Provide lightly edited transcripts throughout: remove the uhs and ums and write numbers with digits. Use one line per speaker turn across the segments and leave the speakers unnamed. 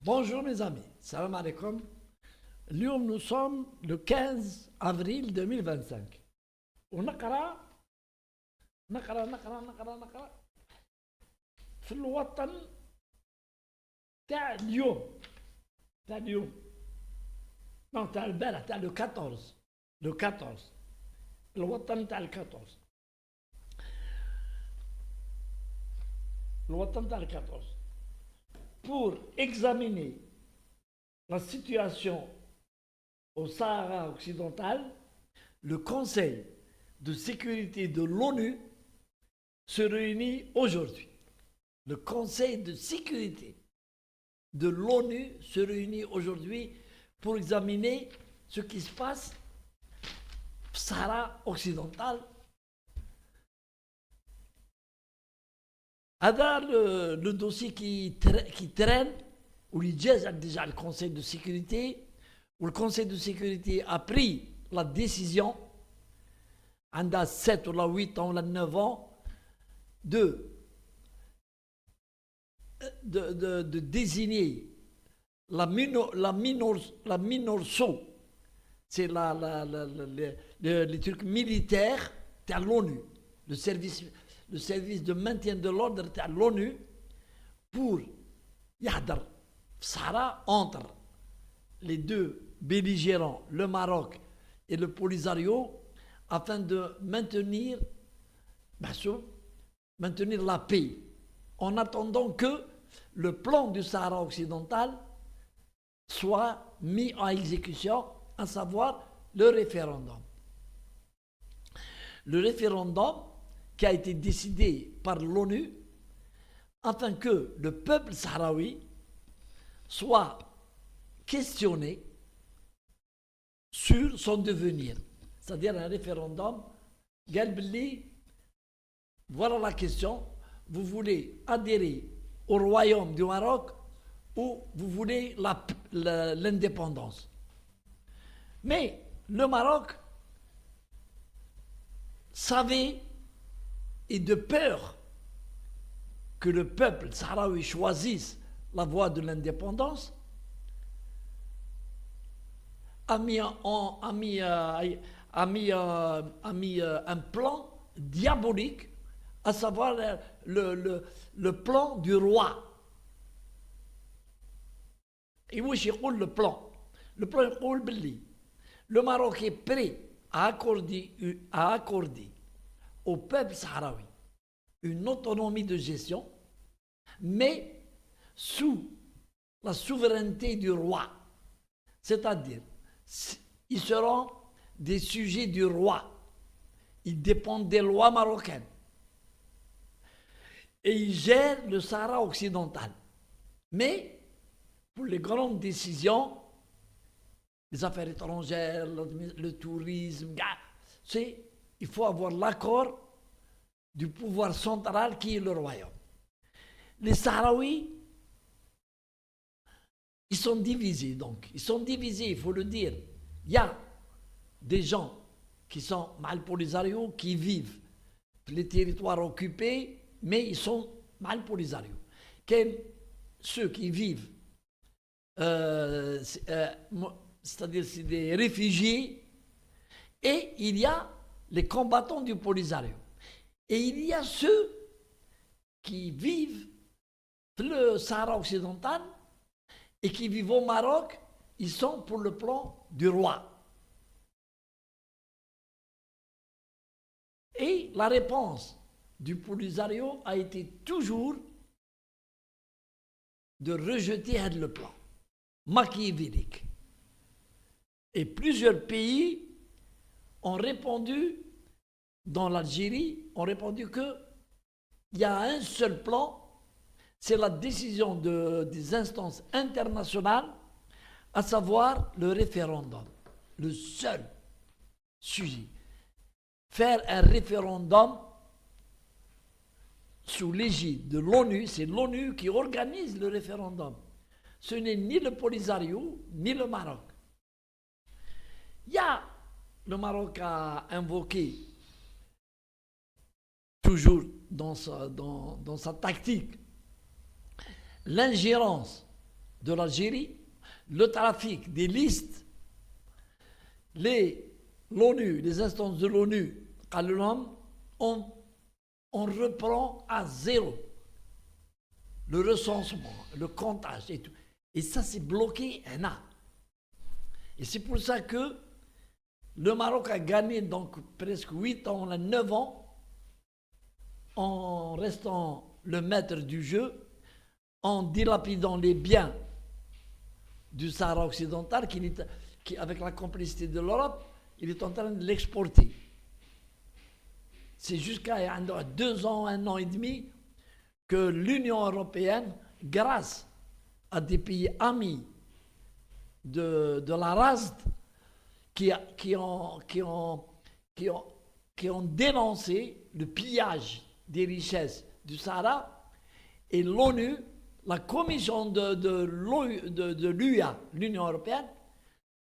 Bonjour mes amis, salam alaikum. اليوم nous sommes le 15 avril 2025 ونقرا نقرا في الوطن تاع اليوم تاع اليوم نو تاع البارح تاع لو 14 الوطن تاع ال 14 الوطن تاع ال 14 pour examiner la situation au Sahara occidental, le Conseil de sécurité de l'ONU se réunit aujourd'hui. Le Conseil de sécurité de l'ONU se réunit aujourd'hui pour examiner ce qui se passe au Sahara occidental. هذا le dossier qui traîne, où il y a déjà le Conseil de sécurité, où le Conseil de sécurité a pris la décision, en 7 ou 8 ans, ou 9 ans, de désigner la MINURSO, c'est les trucs militaires de l'ONU, le service de maintien de l'ordre de l'ONU, pour يحضر في Sahara entre les deux belligérants, le Maroc et le Polisario, afin de maintenir la paix, en attendant que le plan du Sahara occidental soit mis en exécution, à savoir le référendum. Le référendum qui a été décidé par l'ONU afin que le peuple sahraoui soit questionné sur son devenir. C'est-à-dire un référendum, voilà la question, vous voulez adhérer au royaume du Maroc ou vous voulez l'indépendance. Mais le Maroc savait, et de peur que le peuple sahraoui choisisse la voie de l'indépendance, a mis un plan diabolique, à savoir le plan du roi. Et où je dis le plan? Le plan dit le Maroc est prêt à accorder au peuple sahraoui une autonomie de gestion, mais sous la souveraineté du roi. C'est-à-dire, ils seront des sujets du roi. Ils dépendent des lois marocaines. Et ils gèrent le Sahara occidental. Mais, pour les grandes décisions, les affaires étrangères, le tourisme, il faut avoir l'accord du pouvoir central qui est le royaume. Les Sahraouis, ils sont divisés donc. Ils sont divisés, il faut le dire. Il y a des gens qui sont mal Polisario, qui vivent les territoires occupés, mais ils sont mal Polisario. Ceux qui vivent, c'est-à-dire c'est des réfugiés, et il y a les combattants du Polisario. Et il y a ceux qui vivent le Sahara occidental et qui vivent au Maroc, ils sont pour le plan du roi. Et la réponse du Polisario a été toujours de rejeter le plan machiavélique. Et plusieurs pays ont répondu, dans l'Algérie, ont répondu qu'il y a un seul plan, c'est la décision des instances internationales, à savoir le référendum. Le seul sujet. Faire un référendum sous l'égide de l'ONU, c'est l'ONU qui organise le référendum. Ce n'est ni le Polisario, ni le Maroc. Le Maroc a invoqué, toujours dans sa tactique, l'ingérence de l'Algérie, le trafic des listes, l'ONU, les instances de l'ONU, on reprend à zéro le recensement, le comptage et tout. Et ça, c'est bloqué un an. Et c'est pour ça que le Maroc a gagné donc presque 8 ans, 9 ans, en restant le maître du jeu, en dilapidant les biens du Sahara occidental, qui, avec la complicité de l'Europe, il est en train de l'exporter. C'est jusqu'à 2 ans, 1 an et demi, que l'Union européenne, grâce à des pays amis de la RASD, qui ont dénoncé le pillage des richesses du Sahara, et l'ONU, la commission de l'UA, l'Union européenne,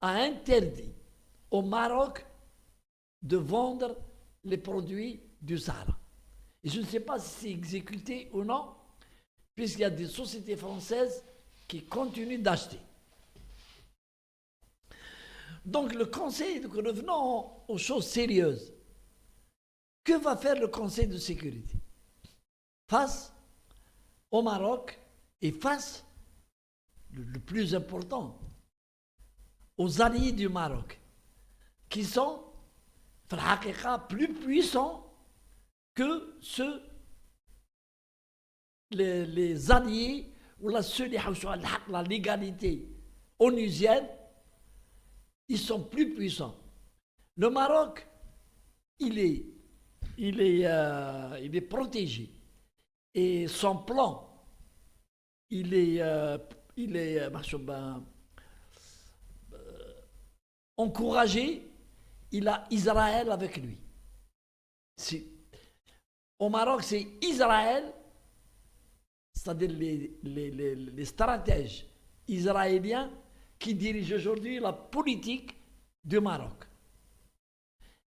a interdit au Maroc de vendre les produits du Sahara. Et je ne sais pas si c'est exécuté ou non, puisqu'il y a des sociétés françaises qui continuent d'acheter. Donc le Conseil, revenons aux choses sérieuses. Que va faire le Conseil de sécurité face au Maroc et face, le plus important, aux alliés du Maroc, qui sont, plus puissants que ceux, les alliés ou la légalité onusienne, ils sont plus puissants. Le Maroc, il est protégé. Et son plan, il est encouragé. Il a Israël avec lui. Au Maroc, c'est Israël, c'est-à-dire les stratèges israéliens qui dirigent aujourd'hui la politique du Maroc.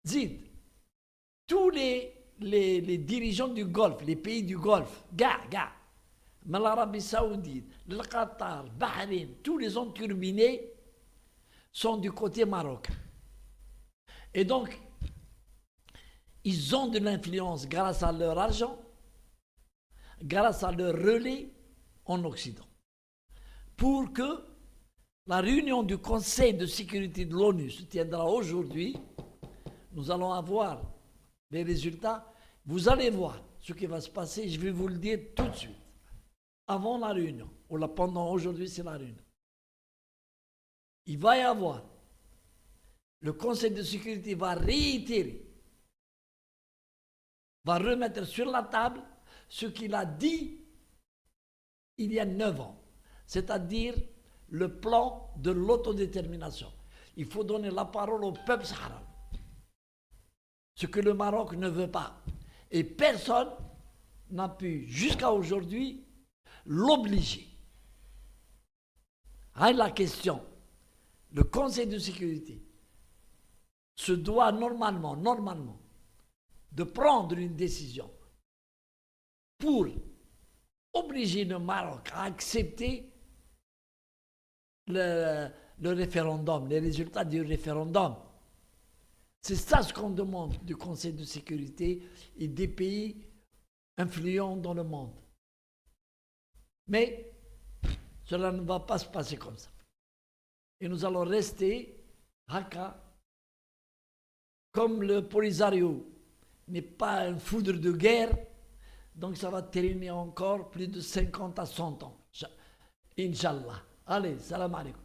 Zid, tous les dirigeants du Golfe, les pays du Golfe, l'Arabie Saoudite, le Qatar, Bahreïn, tous les hommes turbinés sont du côté marocain. Et donc, ils ont de l'influence grâce à leur argent, grâce à leur relais en Occident. Pour que la réunion du Conseil de sécurité de l'ONU se tiendra aujourd'hui, nous allons avoir les résultats. Vous allez voir ce qui va se passer, je vais vous le dire tout de suite, avant la réunion, ou pendant aujourd'hui, c'est la réunion. Il va y avoir, le Conseil de sécurité va réitérer, va remettre sur la table ce qu'il a dit il y a 9 ans, c'est-à-dire le plan de l'autodétermination. Il faut donner la parole au peuple saharaoui, ce que le Maroc ne veut pas. Et personne n'a pu, jusqu'à aujourd'hui, l'obliger. La question, le Conseil de sécurité se doit normalement, de prendre une décision pour obliger le Maroc à accepter le référendum, les résultats du référendum. C'est ça ce qu'on demande du Conseil de sécurité et des pays influents dans le monde. Mais cela ne va pas se passer comme ça. Et nous allons rester, comme le Polisario n'est pas un foudre de guerre, donc ça va terminer encore plus de 50 à 100 ans. Inch'Allah. Allez, salam alaikum.